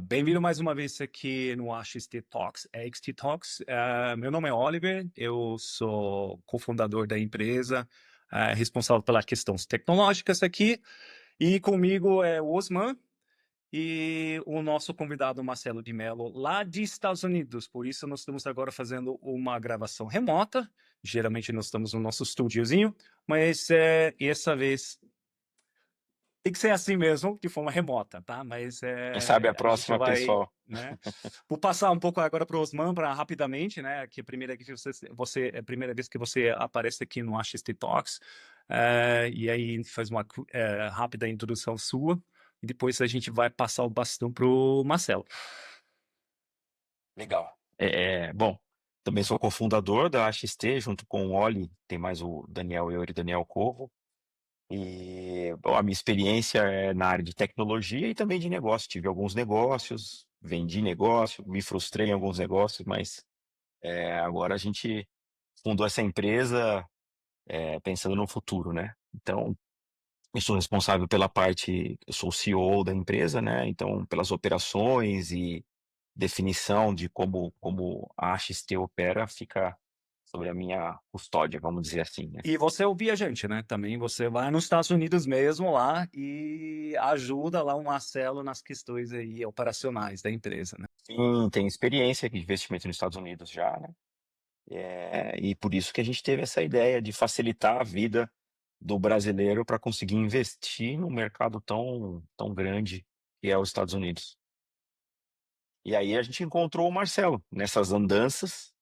Bem-vindo mais uma vez aqui no AXT Talks. XT Talks. Meu nome é Oliver, eu sou cofundador da empresa, responsável pelas questões tecnológicas aqui, e comigo é o Osman e o nosso convidado Marcelo de Mello, lá de Estados Unidos. Por isso nós estamos agora fazendo uma gravação remota. Geralmente nós estamos no nosso estúdiozinho, mas dessa vez tem que ser assim mesmo, de forma remota, tá? Mas Quem sabe a a gente próxima, vai, pessoal. né? Vou passar um pouco agora para o Osman, para rapidamente, né? Que é a primeira vez que é a primeira vez que você aparece aqui no AXT Talks, e aí faz uma rápida introdução sua, e depois a gente vai passar o bastão para o Marcelo. Legal. Bom, também sou cofundador da AXT, junto com o Oli, tem mais o Daniel Euri e Daniel Corvo. E bom, a minha experiência é na área de tecnologia e também de negócio. Tive alguns negócios, vendi negócio, me frustrei em alguns negócios, mas agora a gente fundou essa empresa pensando no futuro, né? Então, eu sou responsável pela parte, eu sou o CEO da empresa, né? Então, pelas operações e definição de como a AXT opera fica sobre a minha custódia, vamos dizer assim, né? E você é o viajante, né? Também você vai nos Estados Unidos mesmo lá e ajuda lá o Marcelo nas questões aí operacionais da empresa, né? Sim, tem experiência de investimento nos Estados Unidos já, né? E por isso que a gente teve essa ideia de facilitar a vida do brasileiro para conseguir investir num mercado tão grande que é os Estados Unidos. E aí a gente encontrou o Marcelo nessas andanças.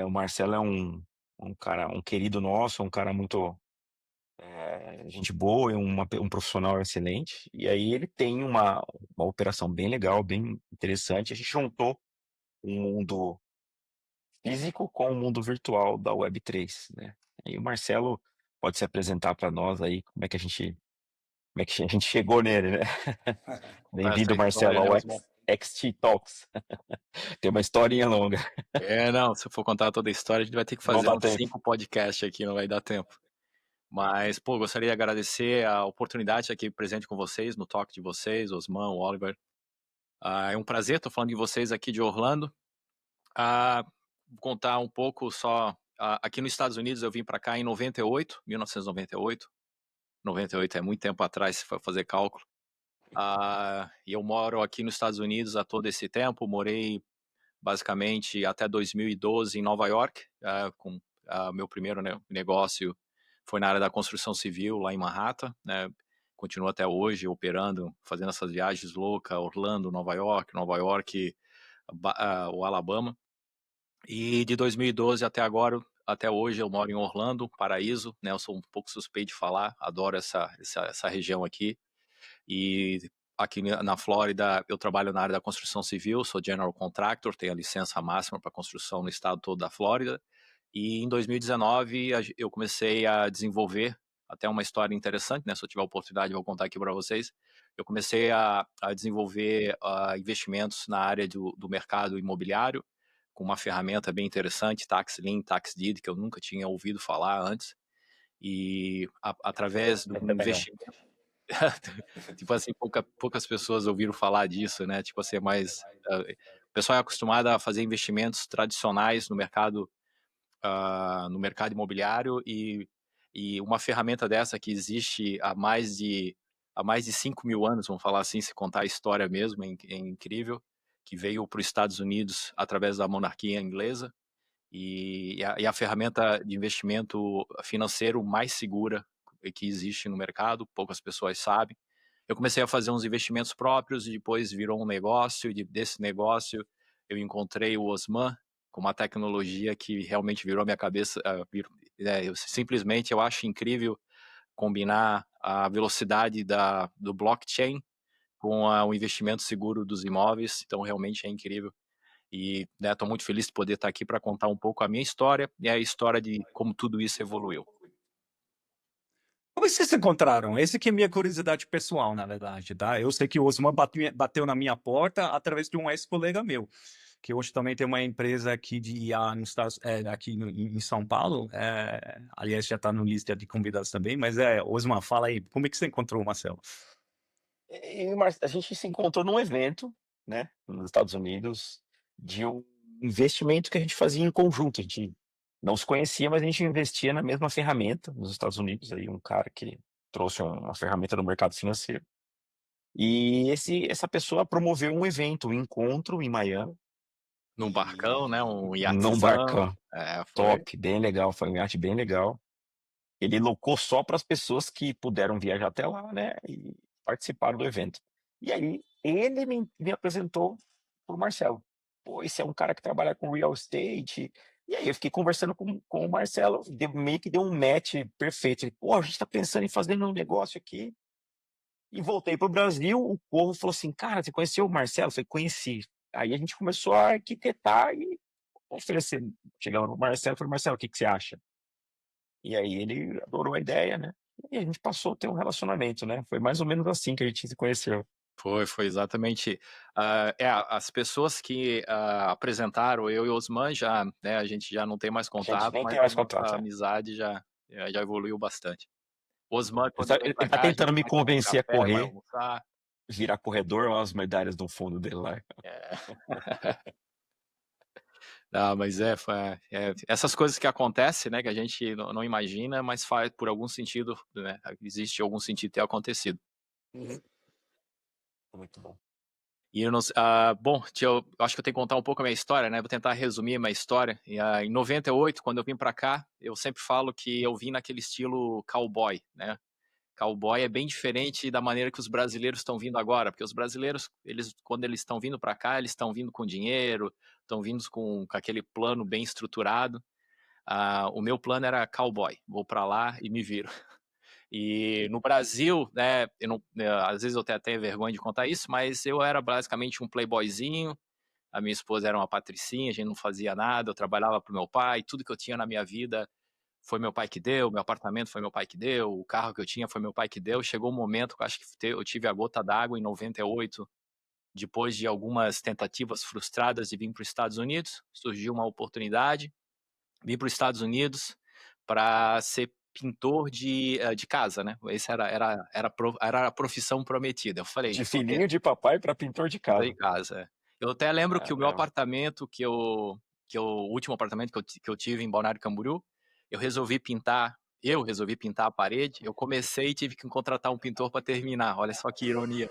O Marcelo é um cara, um querido nosso, um cara muito gente boa, um profissional excelente. E aí ele tem uma operação bem legal, bem interessante. A gente juntou o mundo físico com o mundo virtual da Web3, né? E o Marcelo pode se apresentar para nós aí, como é que a gente chegou nele, né? Contar essa Bem-vindo, Marcelo, história, né, ao Osmar? XT Talks. Tem uma historinha longa. Não, se eu for contar toda a história, a gente vai ter que Não fazer dá uns tempo. 5 podcasts aqui, não vai dar tempo. Mas, pô, gostaria de agradecer a oportunidade de estar aqui presente com vocês, no talk de vocês, Osman, o Oliver. É um prazer, estou falando de vocês aqui de Orlando. Vou contar um pouco só. Aqui nos Estados Unidos eu vim para cá em 1998. 98 é muito tempo atrás, se for fazer cálculo. E eu moro aqui nos Estados Unidos há todo esse tempo, morei basicamente até 2012 em Nova York, com meu primeiro negócio foi na área da construção civil lá em Manhattan, né? Continuo até hoje operando, fazendo essas viagens loucas, Orlando, Nova York, o Alabama. E de 2012 até agora, até hoje eu moro em Orlando, Paraíso, né? Eu sou um pouco suspeito de falar, adoro essa região aqui. E aqui na Flórida, eu trabalho na área da construção civil, sou general contractor, tenho a licença máxima para construção no estado todo da Flórida. E em 2019, eu comecei a desenvolver, até uma história interessante, né? Se eu tiver a oportunidade, eu vou contar aqui para vocês. Eu comecei a desenvolver investimentos na área do mercado imobiliário, com uma ferramenta bem interessante, TaxLink, TaxDeed, que eu nunca tinha ouvido falar antes. E através do investimento tipo assim, poucas pessoas ouviram falar disso, né? Tipo assim, mas o pessoal é acostumado a fazer investimentos tradicionais no mercado imobiliário e uma ferramenta dessa que existe há mais de 5 mil anos, vamos falar assim, se contar a história mesmo, é incrível, que veio para os Estados Unidos através da monarquia inglesa e a ferramenta de investimento financeiro mais segura que existe no mercado, poucas pessoas sabem. Eu comecei a fazer uns investimentos próprios e depois virou um negócio, e desse negócio eu encontrei o Osman com uma tecnologia que realmente virou a minha cabeça. Simplesmente eu acho incrível combinar a velocidade do blockchain com o investimento seguro dos imóveis, então realmente é incrível. E estou muito feliz de poder estar aqui para contar um pouco a minha história e a história de como tudo isso evoluiu. Como vocês se encontraram? Essa que é a minha curiosidade pessoal, na verdade, tá? Eu sei que o Osman bateu na minha porta através de um ex-colega meu, que hoje também tem uma empresa aqui de IA aqui em São Paulo. Aliás, já está no lista de convidados também, mas Osman, fala aí, como é que você encontrou o Marcelo? A gente se encontrou num evento, né, nos Estados Unidos, de um investimento que a gente fazia em conjunto. A gente não se conhecia, mas a gente investia na mesma ferramenta nos Estados Unidos. Aí um cara que trouxe uma ferramenta do mercado financeiro. E essa pessoa promoveu um evento, um encontro em Miami, Num barcão, né? Um num iatezão. barcão Foi. top, bem legal, foi um iate bem legal. Ele locou só para as pessoas que puderam viajar até lá, né, e participaram do evento. E aí ele me apresentou para o Marcelo. "Pô, esse é um cara que trabalha com real estate". E aí eu fiquei conversando com o Marcelo, meio que deu um match perfeito. Ele: "Pô, a gente está pensando em fazer um negócio aqui". E voltei para o Brasil, o Corvo falou assim: "Cara, você conheceu o Marcelo?" Eu falei: "Conheci". Aí a gente começou a arquitetar e oferecer. Chegamos no Marcelo e falei: "Marcelo, o que que você acha?" E aí ele adorou a ideia, né, e a gente passou a ter um relacionamento, né, foi mais ou menos assim que a gente se conheceu. Foi exatamente. As pessoas que apresentaram eu e o Osman já, né, a gente já não tem mais A gente contato, nem mas tem a mais nossa contato, é. amizade já evoluiu bastante. O Osman, Ele quando tá vem ele para tá cá, a gente tentando me vai tomar um convencer a café, vai correr, almoçar. virar corredor, olha as medalhas no fundo dele lá. É. Ah, mas essas coisas que acontecem, né, que a gente não imagina, mas faz por algum sentido, né, existe algum sentido ter acontecido. Uhum. Muito bom. E eu não se bom, eu acho que eu tenho que contar um pouco a minha história, né, vou tentar resumir a minha história. Em 98, quando eu vim para cá, eu sempre falo que eu vim naquele estilo cowboy, né. Cowboy é bem diferente da maneira que os brasileiros estão vindo agora, porque os brasileiros, quando eles estão vindo para cá, eles estão vindo com dinheiro, estão vindo com aquele plano bem estruturado. O meu plano era cowboy, vou para lá e me viro. E no Brasil, né, eu não, às vezes eu tenho até vergonha de contar isso, mas eu era basicamente um playboyzinho, a minha esposa era uma patricinha, a gente não fazia nada, eu trabalhava para o meu pai, tudo que eu tinha na minha vida foi meu pai que deu, meu apartamento foi meu pai que deu, o carro que eu tinha foi meu pai que deu. Chegou um momento que eu acho que eu tive a gota d'água em 98, depois de algumas tentativas frustradas de vir para os Estados Unidos, surgiu uma oportunidade, vim para os Estados Unidos para ser pintor de casa, né? Essa era a profissão prometida. Eu falei, De vou ter filhinho de papai para pintor de pintor de casa. casa. Eu até lembro que o meu Caramba. apartamento, o último apartamento que eu tive em Balneário Camboriú, eu resolvi pintar a parede, eu comecei e tive que contratar um pintor para terminar, olha só que ironia.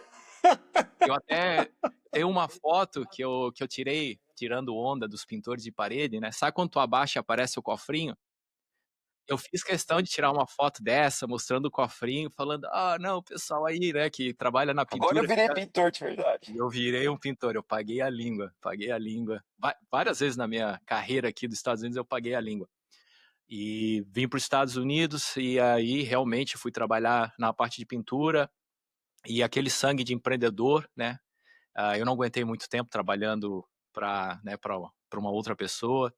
Eu até tenho uma foto que eu tirei, tirando onda dos pintores de parede, né, sabe quando tu abaixa e aparece o cofrinho? Eu fiz questão de tirar uma foto dessa, mostrando o cofrinho, falando: "Ah, não, o pessoal aí, né, que trabalha na Agora eu pintura virei fica". pintor de verdade. E eu virei um pintor, eu paguei a língua, paguei a língua. Várias vezes na minha carreira aqui dos Estados Unidos eu paguei a língua. E vim para os Estados Unidos e aí realmente fui trabalhar na parte de pintura e aquele sangue de empreendedor, né? Eu não aguentei muito tempo trabalhando para uma outra pessoa.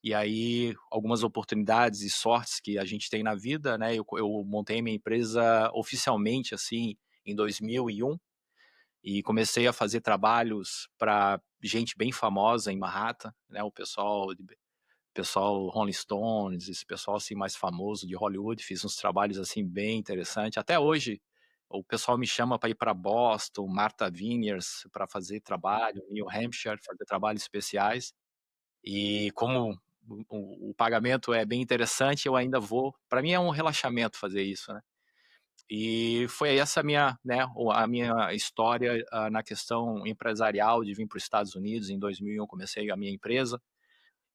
E aí algumas oportunidades e sortes que a gente tem na vida, né? Eu montei minha empresa oficialmente assim em 2001 e comecei a fazer trabalhos para gente bem famosa em Manhattan, né? O pessoal Rolling Stones, esse pessoal assim mais famoso de Hollywood, fiz uns trabalhos assim bem interessantes. Até hoje o pessoal me chama para ir para Boston, Martha Vineyards para fazer trabalho, New Hampshire, fazer trabalhos especiais. E como o pagamento é bem interessante, eu ainda vou. Para mim é um relaxamento fazer isso, né? E foi essa a minha história na questão empresarial de vir para os Estados Unidos. Em 2001 comecei a minha empresa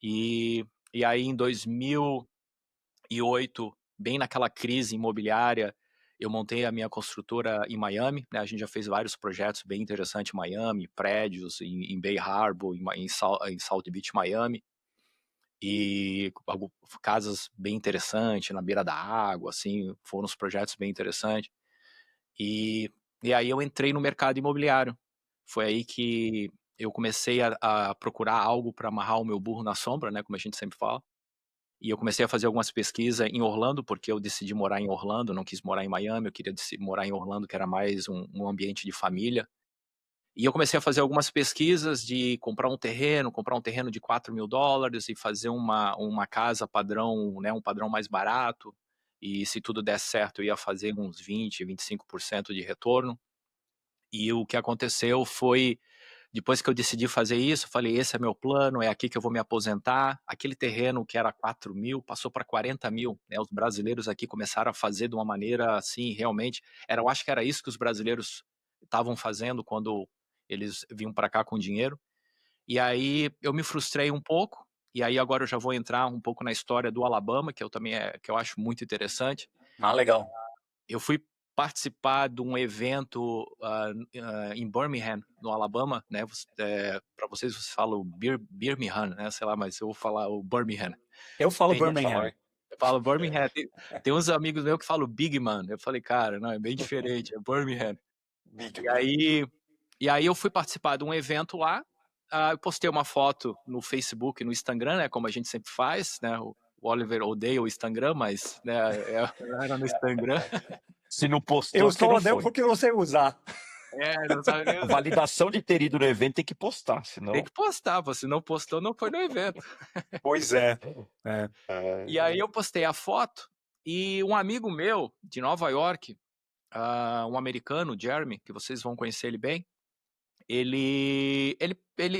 e, e aí em 2008, bem naquela crise imobiliária, eu montei a minha construtora em Miami, né? A gente já fez vários projetos bem interessantes em Miami, prédios em Bay Harbor, em South Beach, Miami, e casas bem interessantes na beira da água, assim, foram uns projetos bem interessantes. E, e aí eu entrei no mercado imobiliário. Foi aí que eu comecei a procurar algo para amarrar o meu burro na sombra, né, como a gente sempre fala. E eu comecei a fazer algumas pesquisas em Orlando, porque eu decidi morar em Orlando, não quis morar em Miami, eu queria morar em Orlando, que era mais um ambiente de família. E eu comecei a fazer algumas pesquisas de comprar um terreno de $4.000 e fazer uma casa padrão, né, um padrão mais barato. E se tudo der certo, eu ia fazer uns 20, 25% de retorno. E o que aconteceu foi, depois que eu decidi fazer isso, eu falei, esse é meu plano, é aqui que eu vou me aposentar. Aquele terreno que era 4 mil, passou para 40 mil, né? Os brasileiros aqui começaram a fazer de uma maneira assim, realmente, eu acho que era isso que os brasileiros estavam fazendo quando eles vinham para cá com dinheiro. E aí eu me frustrei um pouco, e aí agora eu já vou entrar um pouco na história do Alabama, que eu também que eu acho muito interessante. Ah, legal. Eu fui participar de um evento em Birmingham, no Alabama, né? Para vocês falam Birmingham, né? Sei lá, mas eu vou falar o Birmingham. Eu falo Tem gente que Birmingham. Eu falo Birmingham. Tem uns amigos meus que falam Big Man. Eu falei, cara, não, é bem diferente, é Birmingham. E aí eu fui participar de um evento lá. Eu postei uma foto no Facebook, no Instagram, né? Como a gente sempre faz, né? O Oliver odeia o Instagram, mas né, era no Instagram. Se não postou, Eu é porque só não odeio foi. porque você usar. Não sabe nem A validação de ter ido no evento tem que postar, senão... Tem que postar, pô, se não postou, não foi no evento. Pois é. E aí eu postei a foto e um amigo meu de Nova York, um americano, Jeremy, que vocês vão conhecer ele bem, ele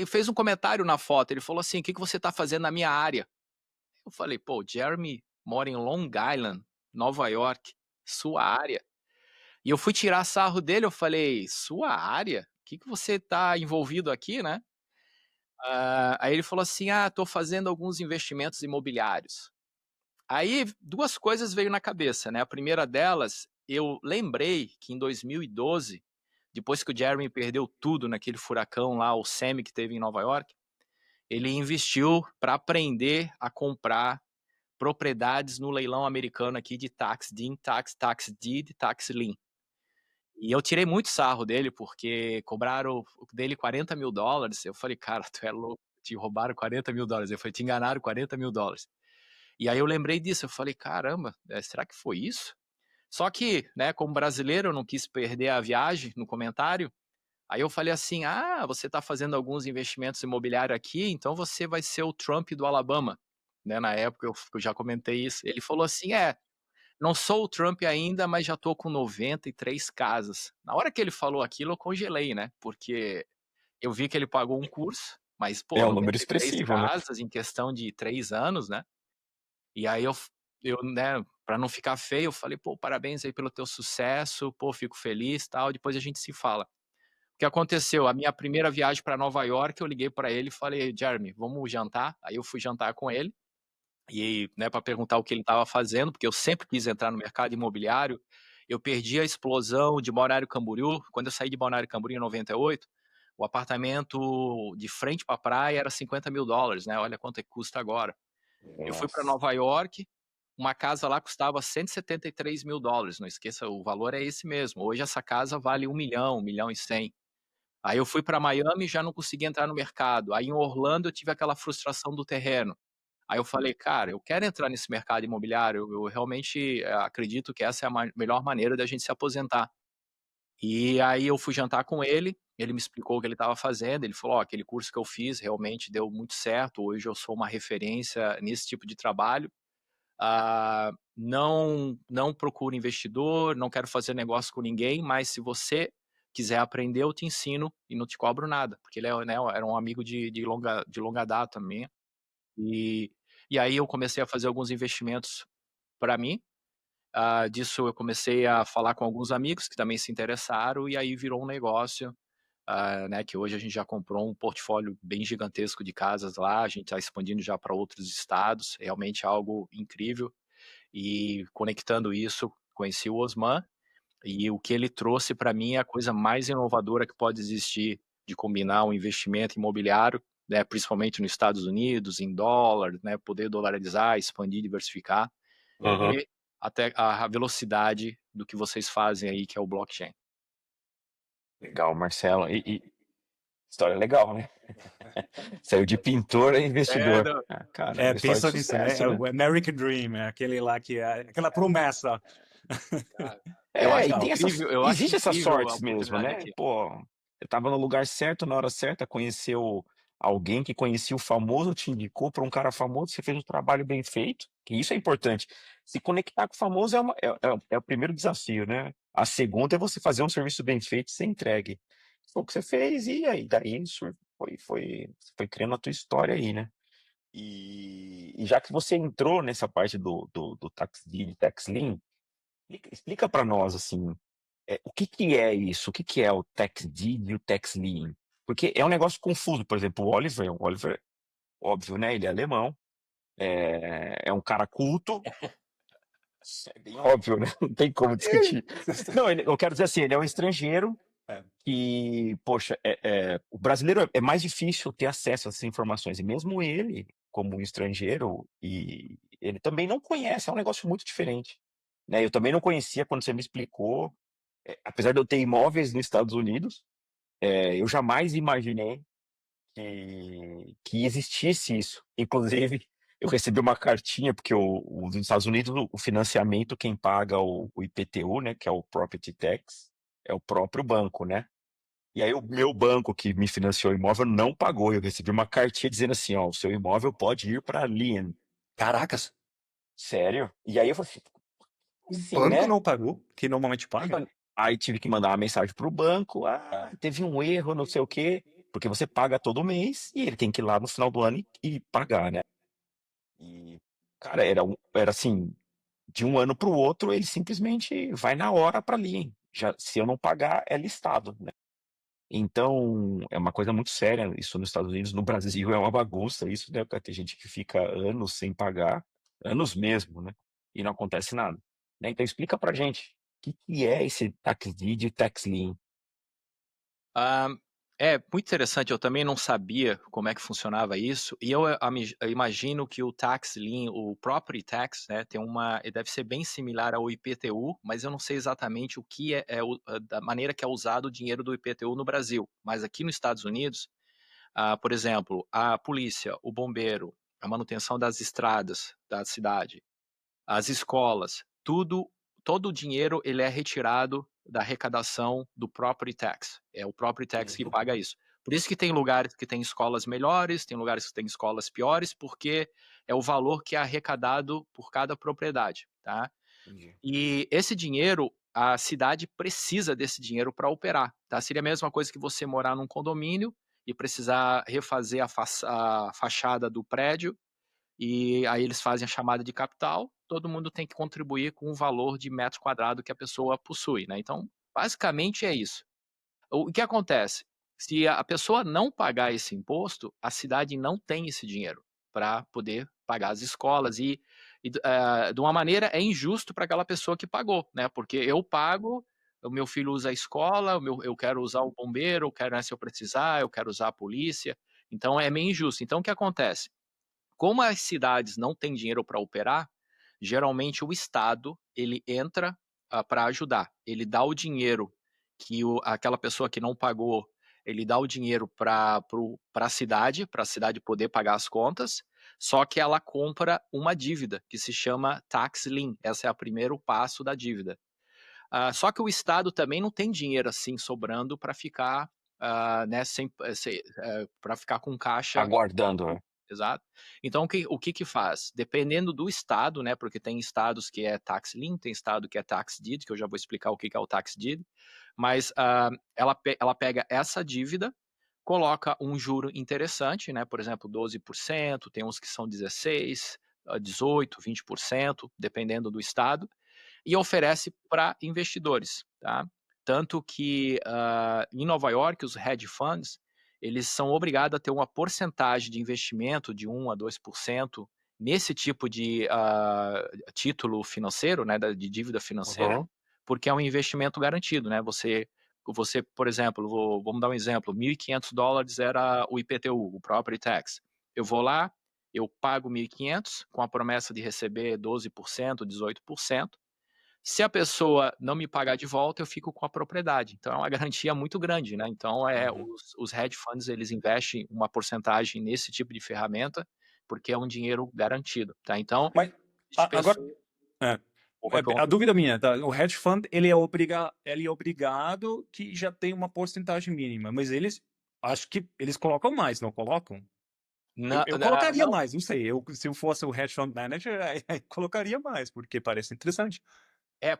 fez um comentário na foto, ele falou assim, o que você tá fazendo na minha área? Eu falei, pô, Jeremy mora em Long Island, Nova York, sua área. E eu fui tirar sarro dele, eu falei, sua área? O que você tá envolvido aqui, né? Aí ele falou assim, tô fazendo alguns investimentos imobiliários. Aí duas coisas veio na cabeça, né? A primeira delas, eu lembrei que em 2012, depois que o Jeremy perdeu tudo naquele furacão lá, o Sammy que teve em Nova York, ele investiu para aprender a comprar propriedades no leilão americano aqui de tax deed, tax deed, tax lien. E eu tirei muito sarro dele, porque cobraram dele $40 mil. Eu falei, cara, tu é louco, te roubaram $40 mil. Eu falei, te enganaram $40 mil. E aí eu lembrei disso, eu falei, caramba, será que foi isso? Só que, né, como brasileiro, eu não quis perder a viagem no comentário. Aí eu falei assim, você está fazendo alguns investimentos imobiliários aqui, então você vai ser o Trump do Alabama. Né, na época eu já comentei isso. Ele falou assim, não sou o Trump ainda, mas já estou com 93 casas. Na hora que ele falou aquilo, eu congelei, né? Porque eu vi que ele pagou um curso, mas, pô, É um número 93 expressivo, né? casas em questão de 3 anos, né? E aí eu né, para não ficar feio, eu falei, pô, parabéns aí pelo teu sucesso, pô, fico feliz, tal, depois a gente se fala. O que aconteceu? A minha primeira viagem para Nova York, eu liguei para ele e falei, Jeremy, vamos jantar? Aí eu fui jantar com ele, e né, para perguntar o que ele estava fazendo, porque eu sempre quis entrar no mercado imobiliário. Eu perdi a explosão de Balneário Camboriú. Quando eu saí de Balneário Camboriú em 98, o apartamento de frente para a praia era $50 mil, né? Olha quanto é que custa agora. Eu fui para Nova York, uma casa lá custava $173 mil. Não esqueça, o valor é esse mesmo. Hoje essa casa vale 1 milhão, 1 milhão e 100. Aí eu fui para Miami e já não consegui entrar no mercado. Aí em Orlando eu tive aquela frustração do terreno. Aí eu falei, cara, eu quero entrar nesse mercado imobiliário, eu realmente acredito que essa é a melhor maneira da gente se aposentar. E aí eu fui jantar com ele me explicou o que ele estava fazendo, ele falou, aquele curso que eu fiz realmente deu muito certo, hoje eu sou uma referência nesse tipo de trabalho. Não procuro investidor, não quero fazer negócio com ninguém, mas se você quiser aprender, eu te ensino e não te cobro nada, porque ele né, era um amigo de longa data também. E aí eu comecei a fazer alguns investimentos para mim. Disso eu comecei a falar com alguns amigos que também se interessaram e aí virou um negócio, né, que hoje a gente já comprou um portfólio bem gigantesco de casas lá, a gente está expandindo já para outros estados, realmente é algo incrível. E conectando isso, conheci o Osman e o que ele trouxe para mim é a coisa mais inovadora que pode existir de combinar um investimento imobiliário, né, principalmente nos Estados Unidos, em dólar, né, poder dolarizar, expandir, diversificar, e até a velocidade do que vocês fazem aí, que é o blockchain. Legal, Marcelo. E história legal, né? Saiu de pintor a investidor. Não, Cara, uma história Pensa de nisso, né? sucesso, É né? o American Dream, é aquele lá que é aquela promessa. cara, eu acho E Legal. tem incrível, eu acho existe essas incrível a sortes mesmo, oportunidade né? aqui. Pô, eu tava no lugar certo, na hora certa, conheceu alguém que conhecia o famoso, te indicou para um cara famoso, você fez um trabalho bem feito, que isso é importante. Se conectar com o famoso é o primeiro desafio, né? A segunda é você fazer um serviço bem feito e ser entregue. Foi o que você fez, e aí, daí isso você foi criando a tua história aí, né? E já que você entrou nessa parte do Tax Deed, Tax Lien, explica para nós, assim, o que que é isso? O que que é o Tax Deed e o Tax Lien? Porque é um negócio confuso. Por exemplo, o Oliver, óbvio, né? Ele é alemão, é um cara culto, é bem óbvio, né? Não tem como discutir. Não, eu quero dizer assim, ele é um estrangeiro É. que, poxa, o brasileiro é mais difícil ter acesso a essas informações. E mesmo ele, como um estrangeiro, e ele também não conhece, é um negócio muito diferente. Né? Eu também não conhecia quando você me explicou. Apesar de eu ter imóveis nos Estados Unidos, eu jamais imaginei que existisse isso. Inclusive, eu recebi uma cartinha, porque nos Estados Unidos o financiamento, quem paga o IPTU, né, que é o Property Tax, é o próprio banco, né? E aí o meu banco que me financiou o imóvel não pagou. Eu recebi uma cartinha dizendo assim, ó, o seu imóvel pode ir para Lien. Caracas, Sério? E aí eu falei o assim, banco né? não pagou, que normalmente Aí, paga? aí tive que mandar uma mensagem pro banco, teve um erro, não sei o quê, porque você paga todo mês e ele tem que ir lá no final do ano e pagar, né? E, cara, era assim, de um ano para o outro, ele simplesmente vai na hora para Lien. Já, se eu não pagar, é listado, né? Então, é uma coisa muito séria isso nos Estados Unidos. No Brasil é uma bagunça isso, né? Porque tem gente que fica anos sem pagar, anos mesmo, né? E não acontece nada. Né? Então, explica pra gente, o que que é esse tax deed e tax lien? Ah, é muito interessante, eu também não sabia como é que funcionava isso, e eu imagino que o tax lien, o property tax, né, deve ser bem similar ao IPTU, mas eu não sei exatamente o que da maneira que é usado o dinheiro do IPTU no Brasil. Mas aqui nos Estados Unidos, por exemplo, a polícia, o bombeiro, a manutenção das estradas da cidade, as escolas, todo o dinheiro ele é retirado da arrecadação do property tax. É o property tax que paga isso. Por isso que tem lugares que tem escolas melhores, tem lugares que tem escolas piores, porque é o valor que é arrecadado por cada propriedade, tá? Entendi. E esse dinheiro, a cidade precisa desse dinheiro para operar, tá? Seria a mesma coisa que você morar num condomínio e precisar refazer a fachada do prédio, e aí eles fazem a chamada de capital, todo mundo tem que contribuir com o valor de metro quadrado que a pessoa possui, né? Então, basicamente é isso. O que acontece? Se a pessoa não pagar esse imposto, a cidade não tem esse dinheiro para poder pagar as escolas de uma maneira é injusto para aquela pessoa que pagou, né? Porque eu pago, o meu filho usa a escola, eu quero usar o bombeiro, eu quero, né, se eu precisar, eu quero usar a polícia. Então é meio injusto. Então o que acontece? Como as cidades não têm dinheiro para operar, geralmente o Estado ele entra para ajudar. Ele dá o dinheiro que aquela pessoa que não pagou, ele dá o dinheiro para a cidade poder pagar as contas, só que ela compra uma dívida que se chama tax lien. Esse é o primeiro passo da dívida. Só que o Estado também não tem dinheiro assim sobrando para ficar, né, para ficar com caixa. Aguardando, né? Exato. Então, o que faz? Dependendo do estado, né? Porque tem estados que é tax lien, tem estado que é tax deed, que eu já vou explicar o que é o tax deed. Mas ela pega essa dívida, coloca um juro interessante, né? Por exemplo, 12%, tem uns que são 16%, 18%, 20%, dependendo do estado, e oferece para investidores, tá? Tanto que em Nova York, os hedge funds, eles são obrigados a ter uma porcentagem de investimento de 1 a 2% nesse tipo de título financeiro, né, de dívida financeira, Uhum. porque é um investimento garantido, né? Você, por exemplo, vamos dar um exemplo, $1.500 era o IPTU, o Property Tax. Eu vou lá, eu pago 1.500 com a promessa de receber 12%, 18%. Se a pessoa não me pagar de volta, eu fico com a propriedade. Então é uma garantia muito grande, né? Então Uhum. os hedge funds eles investem uma porcentagem nesse tipo de ferramenta porque é um dinheiro garantido, tá? Então, Mas agora, pessoa, é, pode a perguntar. dúvida minha, tá? O hedge fund, ele é obrigado que já tem uma porcentagem mínima, mas eles, acho que eles colocam mais, não colocam? Não, Eu colocaria não, mais, não sei, se eu fosse o hedge fund manager, aí colocaria mais, porque parece interessante.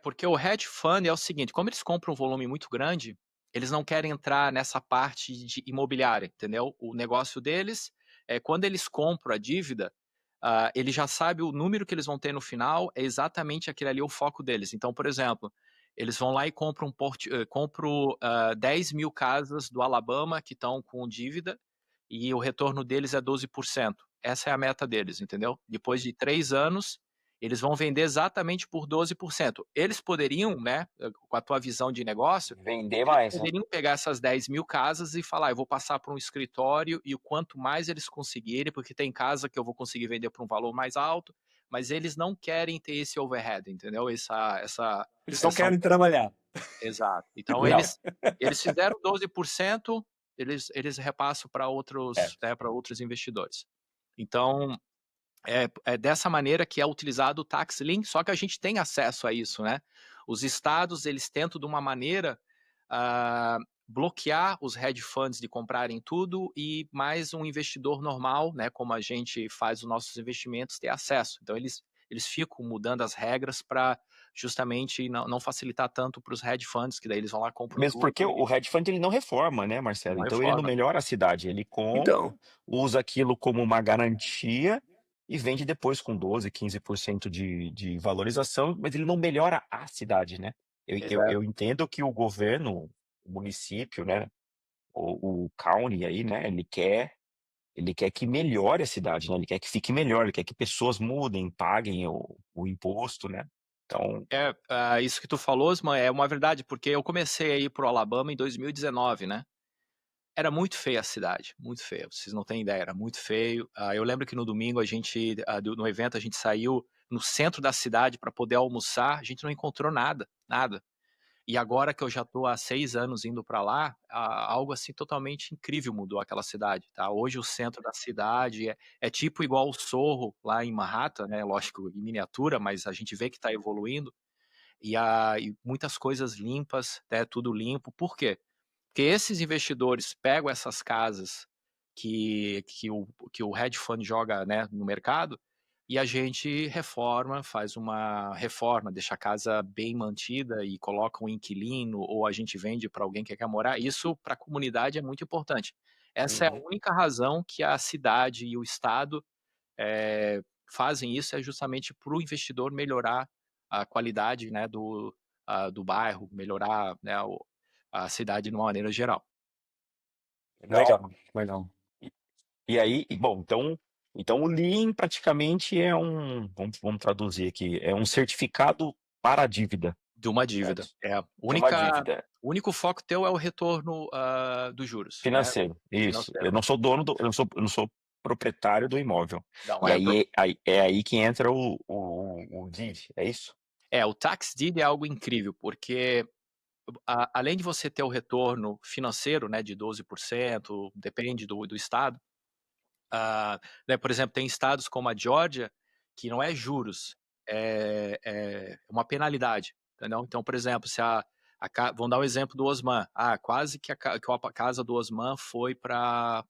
Porque o hedge fund é o seguinte, como eles compram um volume muito grande, eles não querem entrar nessa parte de imobiliária, entendeu? O negócio deles é quando eles compram a dívida, ele já sabe o número que eles vão ter no final, é exatamente aquele ali o foco deles. Então, por exemplo, eles vão lá e compram 10 mil casas do Alabama que estão com dívida e o retorno deles é 12%. Essa é a meta deles, entendeu? Depois de 3 anos, eles vão vender exatamente por 12%. Eles poderiam, né, com a tua visão de negócio, Vender eles mais, né? poderiam pegar essas 10 mil casas e falar, eu vou passar para um escritório e o quanto mais eles conseguirem, porque tem casa que eu vou conseguir vender por um valor mais alto, mas eles não querem ter esse overhead, entendeu? Eles não Essa querem trabalhar. Exato. Então Não. eles fizeram 12%, eles repassam para É. outros, né, para outros investidores. Então, é dessa maneira que é utilizado o tax lien, só que a gente tem acesso a isso, né? Os estados, eles tentam de uma maneira bloquear os hedge funds de comprarem tudo e mais um investidor normal, né, como a gente faz os nossos investimentos, ter acesso. Então, eles ficam mudando as regras para justamente não facilitar tanto para os hedge funds, que daí eles vão lá, compram Mesmo porque tudo o e hedge fund ele não reforma, né, Marcelo? não Então ele não reforma. melhora a cidade, ele compra, Então, usa aquilo como uma garantia e vende depois com 12, 15% de valorização, mas ele não melhora a cidade, né? Eu entendo que o governo, o município, né, o county aí, né, ele quer que melhore a cidade, né? Ele quer que fique melhor, ele quer que pessoas mudem, paguem o imposto, né? Então, Isso que tu falou, Osman, é uma verdade, porque eu comecei a ir pro Alabama em 2019, né? Era muito feia a cidade, muito feia. Vocês não têm ideia, era muito feio. Eu lembro que no domingo no evento, a gente saiu no centro da cidade para poder almoçar, a gente não encontrou nada, nada. E agora que eu já estou há 6 anos indo para lá, algo assim totalmente incrível mudou aquela cidade, tá? Hoje o centro da cidade é tipo igual o Sorro lá em Manhattan, né? Lógico, em miniatura, mas a gente vê que está evoluindo e muitas coisas limpas, né? Tudo limpo. Por quê? Porque esses investidores pegam essas casas que o hedge fund joga, né, no mercado e a gente reforma, faz uma reforma, deixa a casa bem mantida e coloca um inquilino ou a gente vende para alguém que quer morar. Isso para a comunidade é muito importante. Essa é a única razão que a cidade e o estado fazem isso, é justamente para o investidor melhorar a qualidade, né, do bairro, melhorar, né, a cidade de uma maneira geral. legal, legal. e aí, bom, então o Lean praticamente é vamos traduzir aqui, é um certificado para a dívida, De uma dívida. certo? De uma dívida O único foco teu é o retorno dos juros, né? financeira, isso. Financeiro. Eu não sou dono eu não sou proprietário do imóvel. Não, E aí é aí que entra o deed, é isso? o tax deed é algo incrível, porque além de você ter o retorno financeiro, né, de 12%, depende do estado, né, por exemplo, tem estados como a Geórgia, que não é juros, é uma penalidade, entendeu? Então, por exemplo, se vamos dar o exemplo do Osman. Quase que a casa do Osman foi para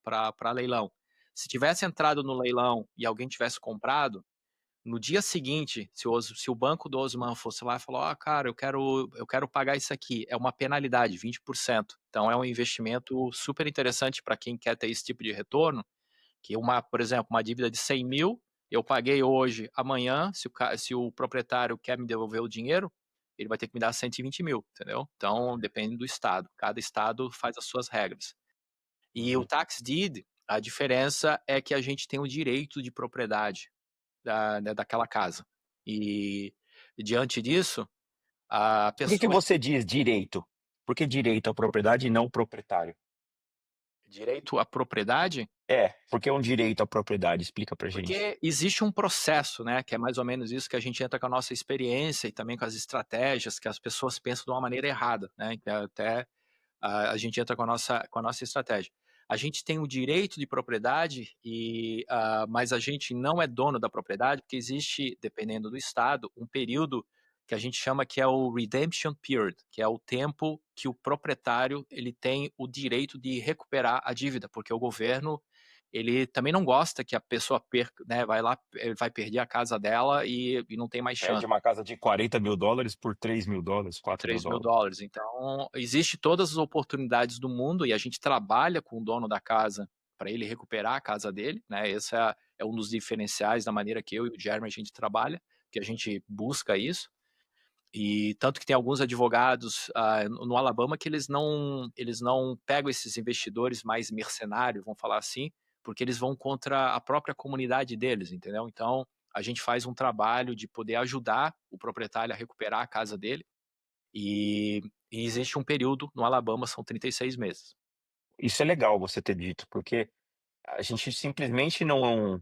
leilão. Se tivesse entrado no leilão e alguém tivesse comprado, no dia seguinte, se o banco do Osman fosse lá e falou, cara, eu quero pagar isso aqui, é uma penalidade, 20%. Então, é um investimento super interessante para quem quer ter esse tipo de retorno, que por exemplo, uma dívida de 100 mil, eu paguei hoje, amanhã, se o proprietário quer me devolver o dinheiro, ele vai ter que me dar 120 mil, entendeu? Então, depende do estado. Cada estado faz as suas regras. E o tax deed, a diferença é que a gente tem o direito de propriedade daquela casa. E diante disso, a Por que pessoa... você diz direito? Por que direito à propriedade e não proprietário? Direito à propriedade, Porque é um direito à propriedade, explica pra gente. porque existe um processo, né, que é mais ou menos isso que a gente entra com a nossa experiência e também com as estratégias que as pessoas pensam de uma maneira errada, né, que até a gente entra com a nossa estratégia. A gente tem o direito de propriedade, mas a gente não é dono da propriedade, porque existe, dependendo do estado, um período que a gente chama que é o redemption period, que é o tempo que o proprietário ele tem o direito de recuperar a dívida, porque o governo ele também não gosta que a pessoa perca, né, vai lá, ele vai perder a casa dela e não tem mais Perde chance. uma casa de $40.000 por $3.000, $4.000. $3.000. Então, existe todas as oportunidades do mundo e a gente trabalha com o dono da casa para ele recuperar a casa dele, né? Esse é um dos diferenciais da maneira que eu e o Jeremy a gente trabalha, que a gente busca isso. E tanto que tem alguns advogados no Alabama que eles não pegam esses investidores mais mercenários, vamos falar assim, porque eles vão contra a própria comunidade deles, entendeu? Então, a gente faz um trabalho de poder ajudar o proprietário a recuperar a casa dele. E existe um período no Alabama, são 36 meses. Isso é legal você ter dito, porque a gente simplesmente não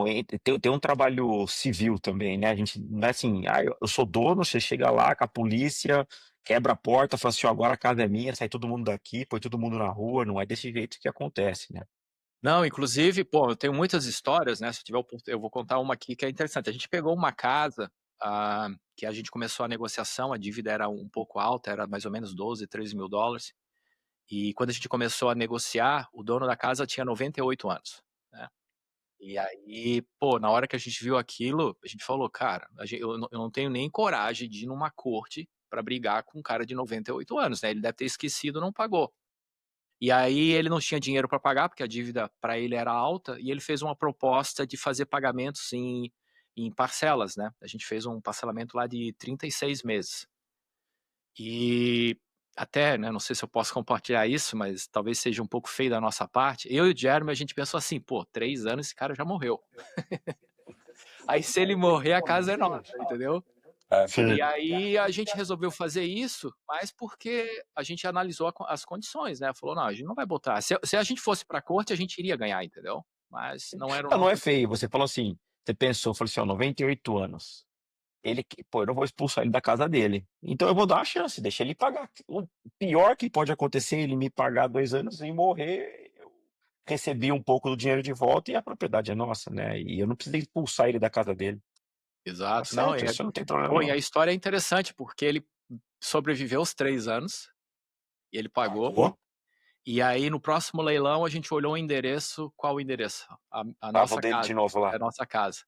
entra, tem um trabalho civil também, né, a gente não é assim: "Ah, eu sou dono", você chega lá com a polícia, quebra a porta, fala assim: "Ó, agora a casa é minha, sai todo mundo daqui", põe todo mundo na rua, não é desse jeito que acontece, né. Não, inclusive, pô, eu tenho muitas histórias, né? Se eu tiver eu vou contar uma aqui que é interessante. A gente pegou uma casa que a gente começou a negociação, a dívida era um pouco alta, era mais ou menos 12, $13.000. E quando a gente começou a negociar, o dono da casa tinha 98 anos, né? E aí, pô, na hora que a gente viu aquilo, a gente falou, cara, eu não tenho nem coragem de ir numa corte para brigar com um cara de 98 anos, né? Ele deve ter esquecido, não pagou. E aí ele não tinha dinheiro para pagar, porque a dívida para ele era alta, e ele fez uma proposta de fazer pagamentos em parcelas, né? A gente fez um parcelamento lá de 36 meses. E até, né, não sei se eu posso compartilhar isso, mas talvez seja um pouco feio da nossa parte. Eu e o Jeremy, a gente pensou assim, pô, 3 anos esse cara já morreu. Aí se ele morrer, a casa é nossa, entendeu? Sim. E aí a gente resolveu fazer isso, mas porque a gente analisou as condições, né? Falou, não, a gente não vai botar. Se a gente fosse para a corte, a gente iria ganhar, entendeu? Mas não era o Não, não nosso. é feio, você falou assim, você pensou, falou assim: "Ó, 98 anos, ele que pô, eu não vou expulsar ele da casa dele, então eu vou dar uma chance, deixa ele pagar. O pior que pode acontecer é ele me pagar 2 anos e morrer, eu recebi um pouco do dinheiro de volta e a propriedade é nossa, né, e eu não precisei expulsar ele da casa dele". Tá Exato, não, certo, isso não tem problema pô, e a não. história é interessante, porque ele sobreviveu os 3 anos, e ele pagou. Pagou, E aí, no próximo leilão, a gente olhou o endereço. Qual o endereço? A tava o nossa dele casa. de novo É lá. a nossa casa.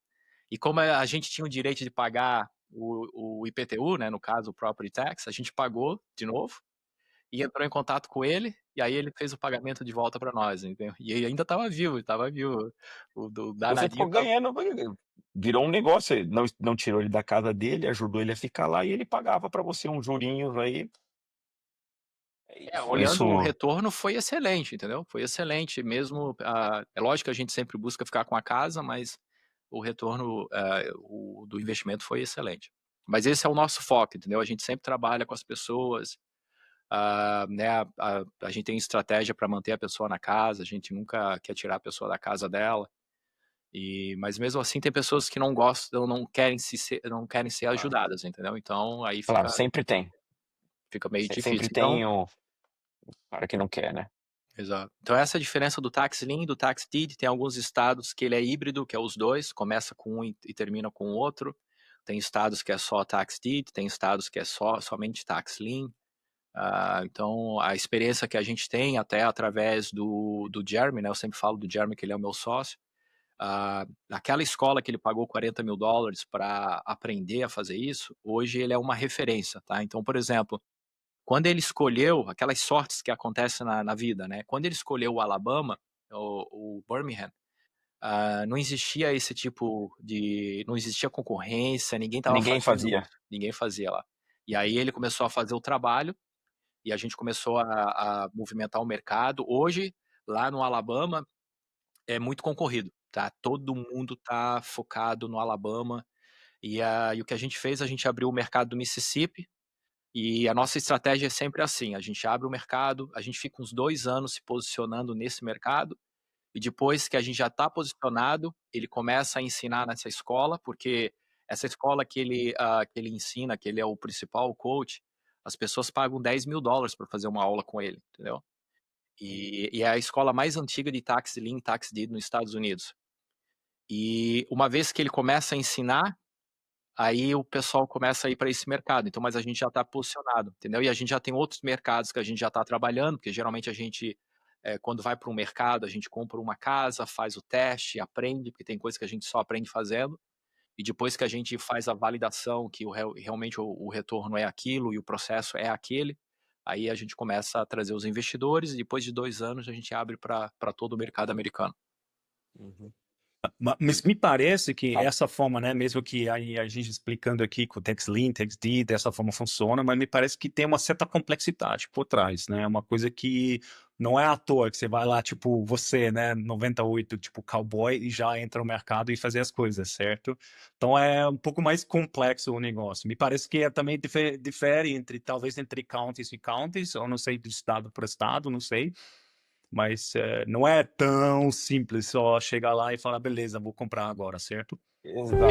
E como a gente tinha o direito de pagar o IPTU, né, no caso, o Property Tax, a gente pagou de novo e entrou em contato com ele, e aí ele fez o pagamento de volta para nós, entendeu? E ele ainda estava vivo. O do Você danadinho ficou estava. ganhando, virou um negócio, ele não tirou ele da casa dele, ajudou ele a ficar lá e ele pagava pra você uns jurinhos aí, Olhando o isso retorno, foi excelente, entendeu? Foi excelente mesmo. É lógico que a gente sempre busca ficar com a casa, mas o retorno do investimento foi excelente. Mas esse é o nosso foco, entendeu? A gente sempre trabalha com as pessoas, né? A gente tem estratégia para manter a pessoa na casa, a gente nunca quer tirar a pessoa da casa dela. Mas mesmo assim tem pessoas que não gostam, não querem ser claro, ajudadas, entendeu? Então aí claro, fica meio sempre difícil. Então, tem o cara que não quer, né. exato. Então essa é a diferença do tax lien e do tax deed. Tem alguns estados que ele é híbrido, que é os dois, começa com um e termina com o outro. Tem estados que é só tax deed, tem estados que é somente tax lien. Então a experiência que a gente tem até através do Jeremy, né? Eu sempre falo do Jeremy que ele é o meu sócio. Aquela escola que ele pagou $40.000 para aprender a fazer isso, hoje ele é uma referência, tá? Então, por exemplo, quando ele escolheu aquelas sortes que acontecem na vida, né? Quando ele escolheu o Alabama, o Birmingham, não existia esse tipo de, não existia concorrência, ninguém estava Ninguém fazendo fazia. isso, ninguém fazia lá. E aí ele começou a fazer o trabalho e a gente começou a movimentar o mercado. Hoje, lá no Alabama, é muito concorrido, tá? Todo mundo tá focado no Alabama. E o que a gente fez, a gente abriu o mercado do Mississippi. E a nossa estratégia é sempre assim: a gente abre o mercado, a gente fica uns 2 anos se posicionando nesse mercado, e depois que a gente já está posicionado, ele começa a ensinar nessa escola, porque essa escola que ele ensina, que ele é o principal coach, as pessoas pagam $10.000 para fazer uma aula com ele, entendeu? E é a escola mais antiga de tax lien, tax deed nos Estados Unidos. E uma vez que ele começa a ensinar, aí o pessoal começa a ir para esse mercado. Então, mas a gente já está posicionado, entendeu? E a gente já tem outros mercados que a gente já está trabalhando, porque geralmente a gente quando vai para um mercado, a gente compra uma casa, faz o teste, aprende, porque tem coisas que a gente só aprende fazendo, e depois que a gente faz a validação que realmente o retorno é aquilo e o processo é aquele, aí a gente começa a trazer os investidores, e depois de 2 anos a gente abre para todo o mercado americano. Uhum. Mas me parece que Tá. essa forma, né, mesmo que a gente explicando aqui com o TaxLean, TaxD, dessa forma funciona, mas me parece que tem uma certa complexidade por trás, né? Uma coisa que não é à toa que você vai lá, tipo, você, né, 98, tipo, cowboy, e já entra no mercado e fazer as coisas, certo? Então é um pouco mais complexo o negócio. Me parece que também difere entre, talvez, entre counties e counties, ou não sei, de estado para estado, não sei. Mas não é tão simples só chegar lá e falar, beleza, vou comprar agora, certo? Exato.